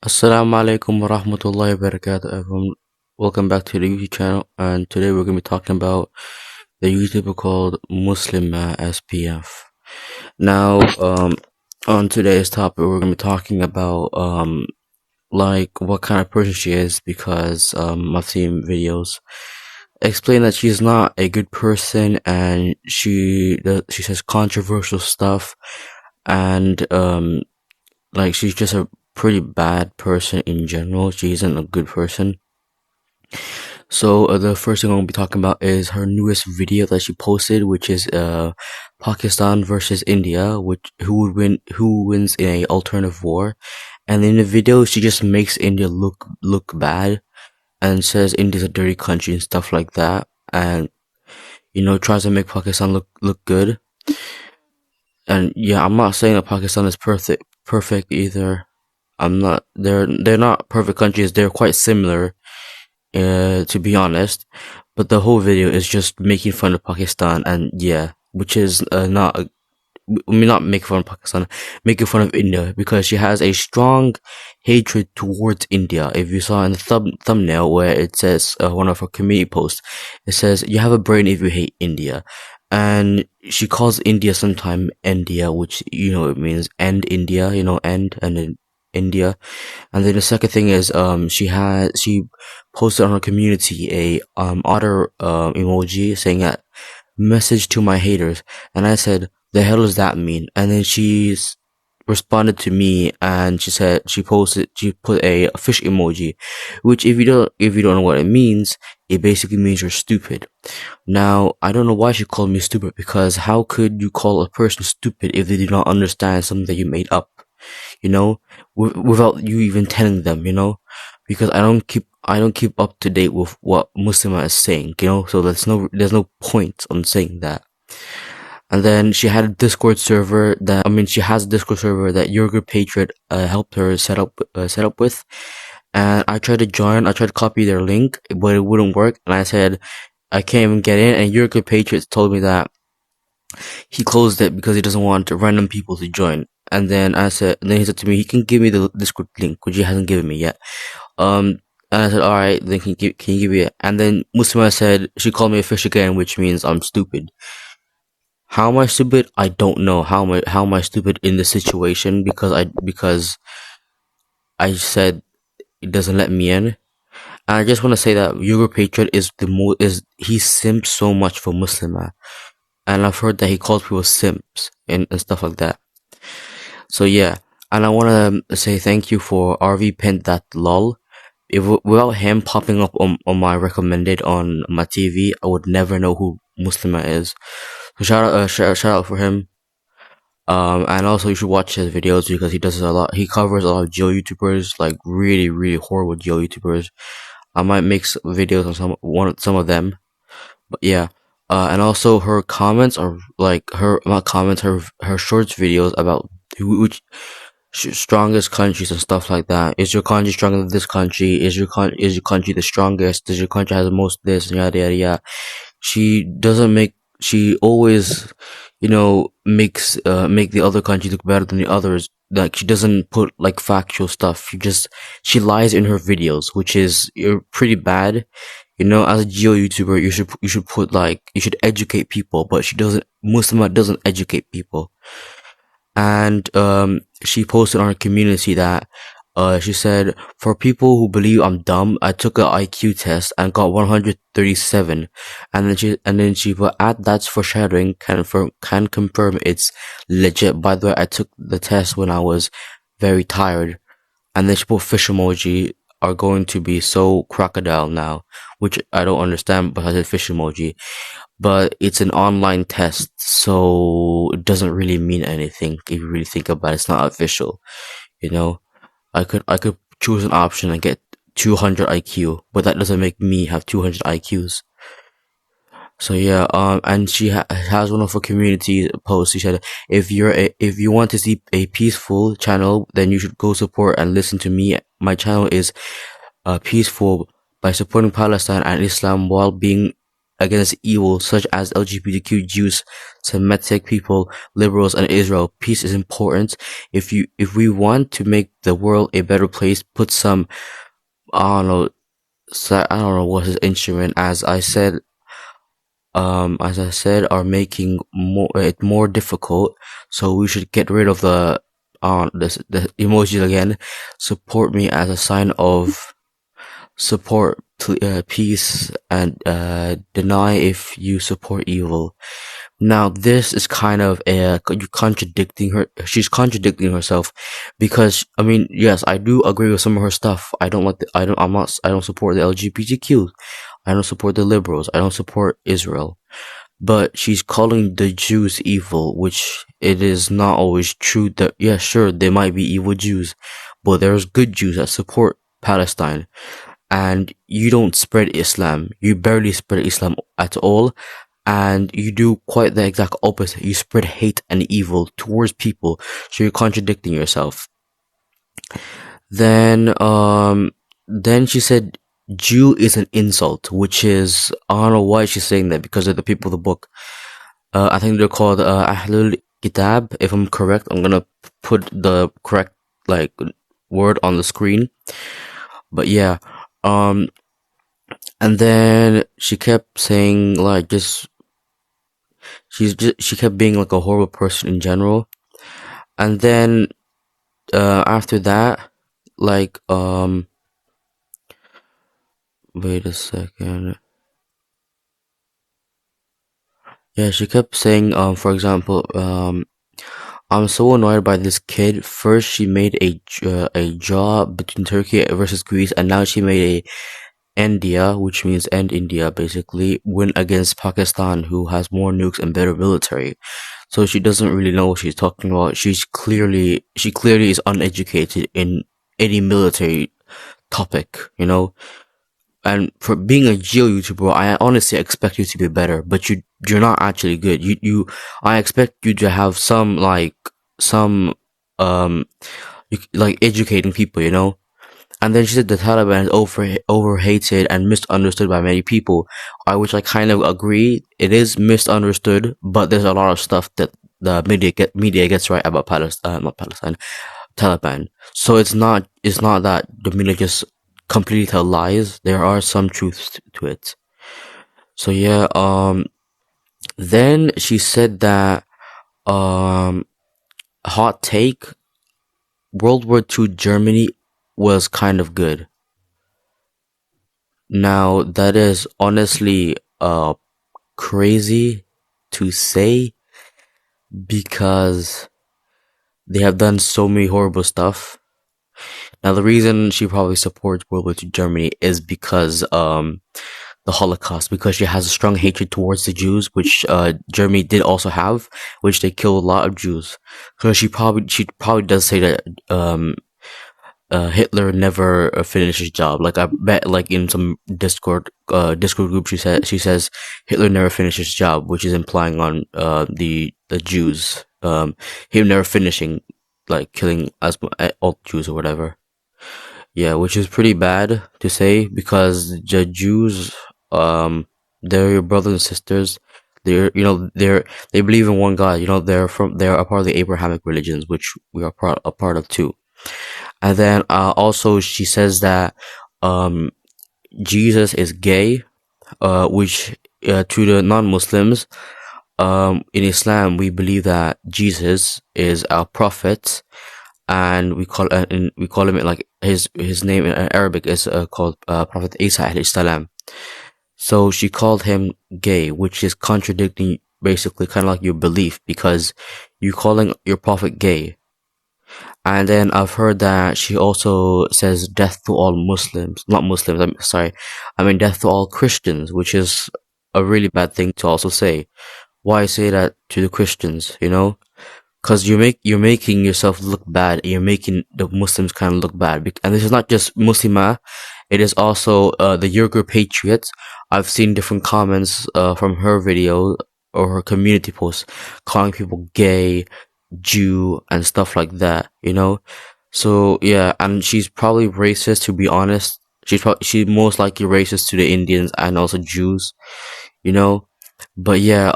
Assalamu alaikum wa rahmatullahi wa barakatuh, everyone. Welcome back to the YouTube channel, and today we're going to be talking about the YouTuber called Muslima SPF. Now, on today's topic, we're going to be talking about, like, what kind of person she is, because, I've seen videos explain that she's not a good person, and she says controversial stuff, and, like, she's just a pretty bad person in general. She isn't a good person. So the first thing I'm gonna be talking about is her newest video that she posted, which is Pakistan versus India, which who wins in a alternative war. And in the video, she just makes India look bad and says India's a dirty country and stuff like that, and tries to make Pakistan look good. And yeah, I'm not saying that Pakistan is perfect either. I'm not. They're not perfect countries. They're quite similar, to be honest. But the whole video is just making fun of Pakistan, and yeah, which is not. I mean, not making fun of Pakistan, making fun of India, because she has a strong hatred towards India. If you saw in the thumbnail where it says one of her community posts, it says you have a brain if you hate India, and she calls India sometime India, which it means end India, end and then India. And then the second thing is she posted on her community a otter emoji saying that message to my haters, and I said, the hell does that mean? And then she's responded to me, and she put a fish emoji, which if you don't know what it means, it basically means you're stupid. Now, I don't know why she called me stupid, because how could you call a person stupid if they do not understand something that you made up? Without you even telling them, because I don't keep up to date with what Muslima is saying, so there's no point on saying that. And then she had a Discord server she has a Discord server that Your Good Patriot helped her set up with, and I tried to join. I tried to copy their link, but it wouldn't work, and I said I can't even get in, and Your Good Patriot told me that he closed it because he doesn't want random people to join. And then he said to me he can give me the Discord link, which he hasn't given me yet. And I said, alright, then can you give me it? And then Muslima said, she called me a fish again, which means I'm stupid. How am I stupid? I don't know. How am I stupid in this situation? Because I said it doesn't let me in. And I just want to say that Your Patriot he simped so much for Muslima. And I've heard that he calls people simps and stuff like that. So yeah, and I want to say thank you for RV Pent that lol. Without him popping up on my recommended on my TV, I would never know who Muslima is. So shout out for him. And also you should watch his videos because he does a lot. He covers a lot of geo YouTubers, like really, really horrible geo YouTubers. I might make videos on some of them, but yeah. And also her comments are like her shorts videos about which strongest countries and stuff like that. Is your country stronger than this country? Is your country the strongest? Does your country have the most this and yada yada yada? She always, make the other country look better than the others. Like, she doesn't put like factual stuff. She lies in her videos, which is pretty bad. As a geo YouTuber, you should educate people, but Muslima doesn't educate people. And she posted on her community that she said, for people who believe I'm dumb, I took an IQ test and got 137. And then she put, that's foreshadowing, can confirm it's legit. By the way, I took the test when I was very tired. And then she put fish emoji, are going to be so crocodile now, which I don't understand, but I said fish emoji. But it's an online test, so it doesn't really mean anything if you really think about it. It's not official, I could choose an option and get 200 IQ, but that doesn't make me have 200 IQs. So yeah, and she has one of her community posts. She said, if you want to see a peaceful channel, then you should go support and listen to me. My channel is peaceful by supporting Palestine and Islam while being against evil such as LGBTQ, Jews, Semitic people, liberals, and Israel. Peace is important. If we want to make the world a better place, put some, I don't know, I don't know what his instrument, as I said, are making it more difficult. So we should get rid of the emojis again. Support me as a sign of support, peace, and deny if you support evil. Now this is kind of you contradicting her. She's contradicting herself, because I mean, yes, I do agree with some of her stuff. I don't like the, I don't I'm not I don't support the LGBTQ. I don't support the liberals. I don't support Israel. But she's calling the Jews evil, which it is not always true. That, yeah, sure, they might be evil Jews, but there's good Jews that support Palestine. And you don't spread Islam. You barely spread Islam at all. And you do quite the exact opposite. You spread hate and evil towards people. So you're contradicting yourself. Then, then she said, Jew is an insult, which is, I don't know why she's saying that, because of the people of the book. I think they're called, Ahlul Kitab, if I'm correct. I'm gonna put the correct, like, word on the screen. But yeah, and then she kept saying, like, she kept being like a horrible person in general. And then, after that, like, wait a second. Yeah, she kept saying, for example, I'm so annoyed by this kid. First, she made a draw between Turkey versus Greece, and now she made a India, which means end India, basically, win against Pakistan, who has more nukes and better military. So she doesn't really know what she's talking about. She clearly is uneducated in any military topic, you know? And for being a geo YouTuber, I honestly expect you to be better, but you're not actually good. I expect you to have some, um, like educating people, you know? And then she said the Taliban is overhated and misunderstood by many people, which I kind of agree. It is misunderstood, but there's a lot of stuff that the media gets right about not Palestine, Taliban. So it's not that the media just completely tell lies. There are some truths to it. So yeah, then she said that, um, hot take, World War II Germany was kind of good. Now that is honestly crazy to say, because they have done so many horrible stuff. Now the reason she probably supports World War II Germany is because the Holocaust, because she has a strong hatred towards the Jews, which Germany did also have, which they killed a lot of Jews. So she probably does say that Hitler never finished his job. Like, I bet, like, in some Discord group, she says Hitler never finished his job, which is implying on the Jews, him never finishing, like, killing all Jews or whatever. Yeah, which is pretty bad to say, because the Jews, they're your brothers and sisters. They believe in one God. You know, they're a part of the Abrahamic religions, which we are a part of too. And then also she says that Jesus is gay, which to the non-Muslims, in Islam we believe that Jesus is our prophet, and we call him, like, his name in Arabic is called Prophet Isa alayhi salam. So she called him gay, which is contradicting basically kind of like your belief, because you calling your prophet gay. And then I've heard that she also says death to all Muslims, not Muslims, I'm sorry, I mean death to all Christians, which is a really bad thing to also say. Why say that to the Christians, you know? Cause you're making yourself look bad, and you're making the Muslims kind of look bad. And this is not just Muslima, it is also, the Uyghur Patriot. I've seen different comments, from her video or her community posts, calling people gay, Jew, and stuff like that, you know? So yeah, and she's probably racist, to be honest. She's most likely racist to the Indians and also Jews. you know. But yeah,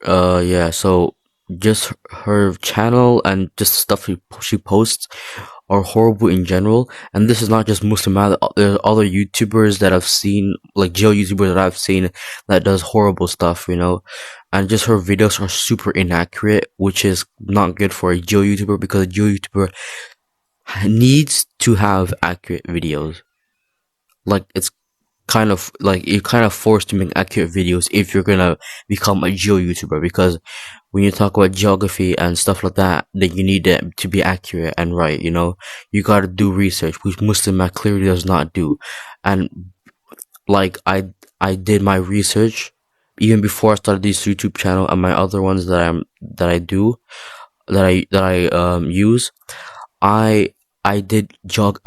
yeah. So just her channel and just stuff she posts are horrible in general. And this is not just Muslima. There's other YouTubers that I've seen, like Geo YouTubers that I've seen that does horrible stuff, you know. And just her videos are super inaccurate, which is not good for a Geo YouTuber because a Geo YouTuber needs to have accurate videos. Like it's kind of like you're kind of forced to make accurate videos if you're gonna become a geo YouTuber, because when you talk about geography and stuff like that, then you need it to be accurate and right, you know. You gotta do research, which Muslima clearly does not do. And like I did my research even before I started this YouTube channel and my other ones that I do that I use. I I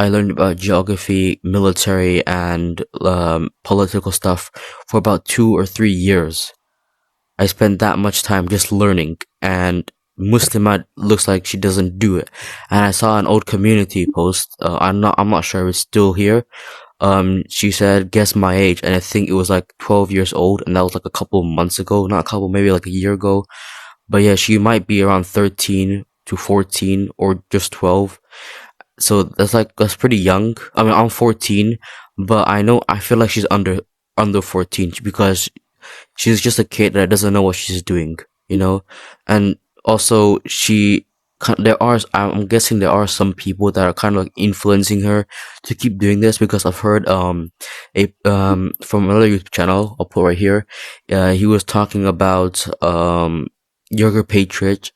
learned about geography, military, and political stuff for about 2 or 3 years. I spent that much time just learning, and Muslima looks like she doesn't do it. And I saw an old community post. I'm not sure if it's still here. She said, "Guess my age," and I think it was like 12 years old, and that was like a couple months ago, not a couple, maybe like a year ago. But yeah, she might be around 13 to 14 or just 12. So that's pretty young. I mean, I'm 14, but I feel like she's under 14 because she's just a kid that doesn't know what she's doing, you know? And also I'm guessing there are some people that are kind of like influencing her to keep doing this, because I've heard from another YouTube channel I'll put right here. He was talking about Younger Patriot,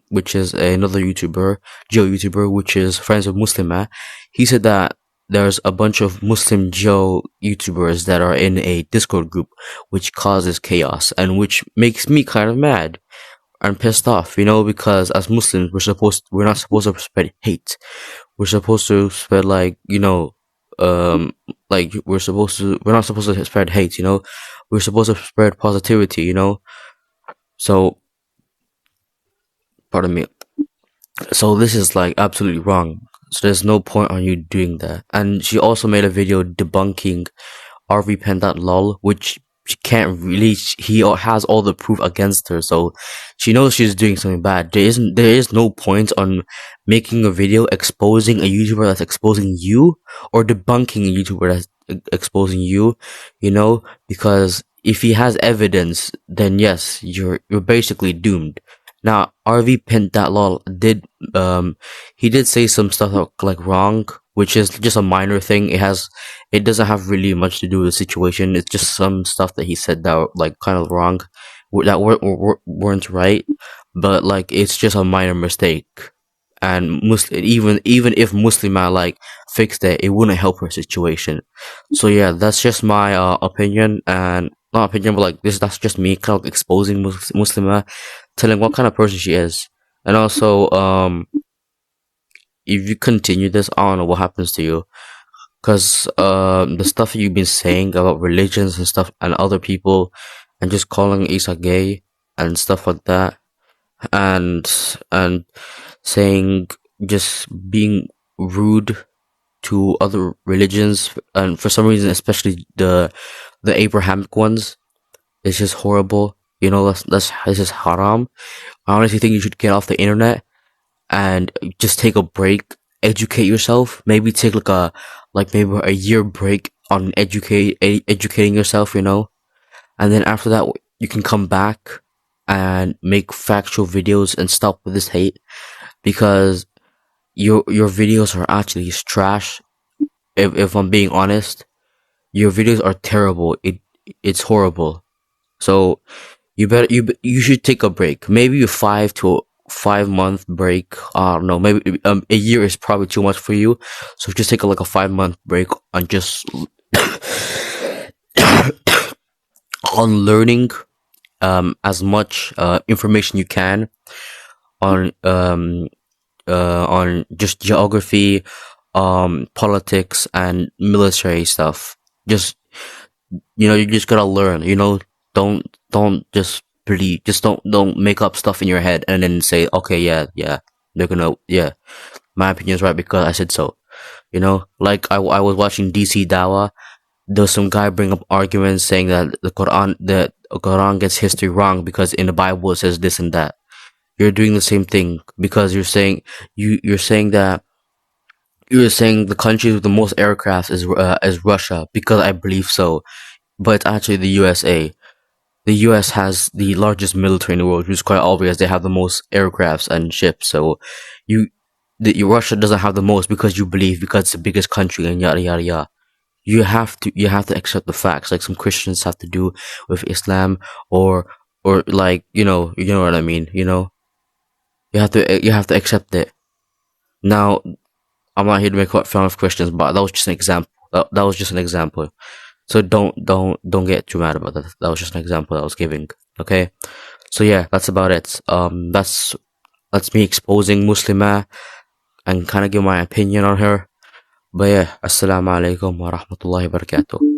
which is another YouTuber, Joe YouTuber, which is friends with Muslima. He said that there's a bunch of Muslim Joe YouTubers that are in a Discord group, which causes chaos and which makes me kind of mad and pissed off, you know, because as Muslims, we're not supposed to spread hate. We're supposed to spread like, you know, we're not supposed to spread hate, you know. We're supposed to spread positivity, you know. So, pardon me. So this is like absolutely wrong. So there's no point on you doing that. And she also made a video debunking rvpen.lol, which she can't really. He has all the proof against her, so she knows she's doing something bad. There is no point on making a video exposing a YouTuber that's exposing you, or debunking a YouTuber that's exposing you. You know, because if he has evidence, then yes, you're basically doomed. Now, rvpen.lol he did say some stuff like wrong, which is just a minor thing. It doesn't have really much to do with the situation. It's just some stuff that he said that were like kind of wrong, that weren't right. But like it's just a minor mistake, and even if Muslima like fixed it, it wouldn't help her situation. So yeah, that's just my opinion, and not opinion, but like this that's just me kind of exposing Muslima, telling what kind of person she is, and also if you continue this, I don't know what happens to you. Cause the stuff you've been saying about religions and stuff and other people, and just calling Isa gay and stuff like that, and and saying, just being rude to other religions, and for some reason, especially the Abrahamic ones, it's just horrible. You know, that's just haram. I honestly think you should get off the internet and just take a break, educate yourself. Maybe take maybe a year break on educating yourself, you know. And then after that, you can come back and make factual videos and stop with this hate, because your videos are actually trash. If I'm being honest, your videos are terrible. It's horrible. So you should take a break. Maybe a 5 month break. I don't know. Maybe a year is probably too much for you. So just take like a 5 month break on just on learning as much information you can on on just geography, politics, and military stuff. Just, you know, you just gotta learn. You know, don't just believe. Just don't make up stuff in your head and then say, okay, yeah, they're gonna, yeah, my opinion is right because I said so. You know, like I was watching DC Dawa, There's some guy bring up arguments saying that the Quran gets history wrong because in the Bible it says this and that. You're doing the same thing because you're saying the country with the most aircraft is Russia because I believe so, but it's actually the USA. The US has the largest military in the world, which is quite obvious. They have the most aircrafts and ships. So, you, Russia doesn't have the most because you believe because it's the biggest country and yada yada yada. You have to accept the facts, like some Christians have to do with Islam, or like you know what I mean. You have to accept it. Now, I'm not here to make fun of Christians, but that was just an example. That was just an example. So don't get too mad about that. That was just an example I was giving. Okay. So yeah, that's about it. That's me exposing Muslima and kind of give my opinion on her. But yeah, assalamu alaikum wa rahmatullahi wa barakatuh.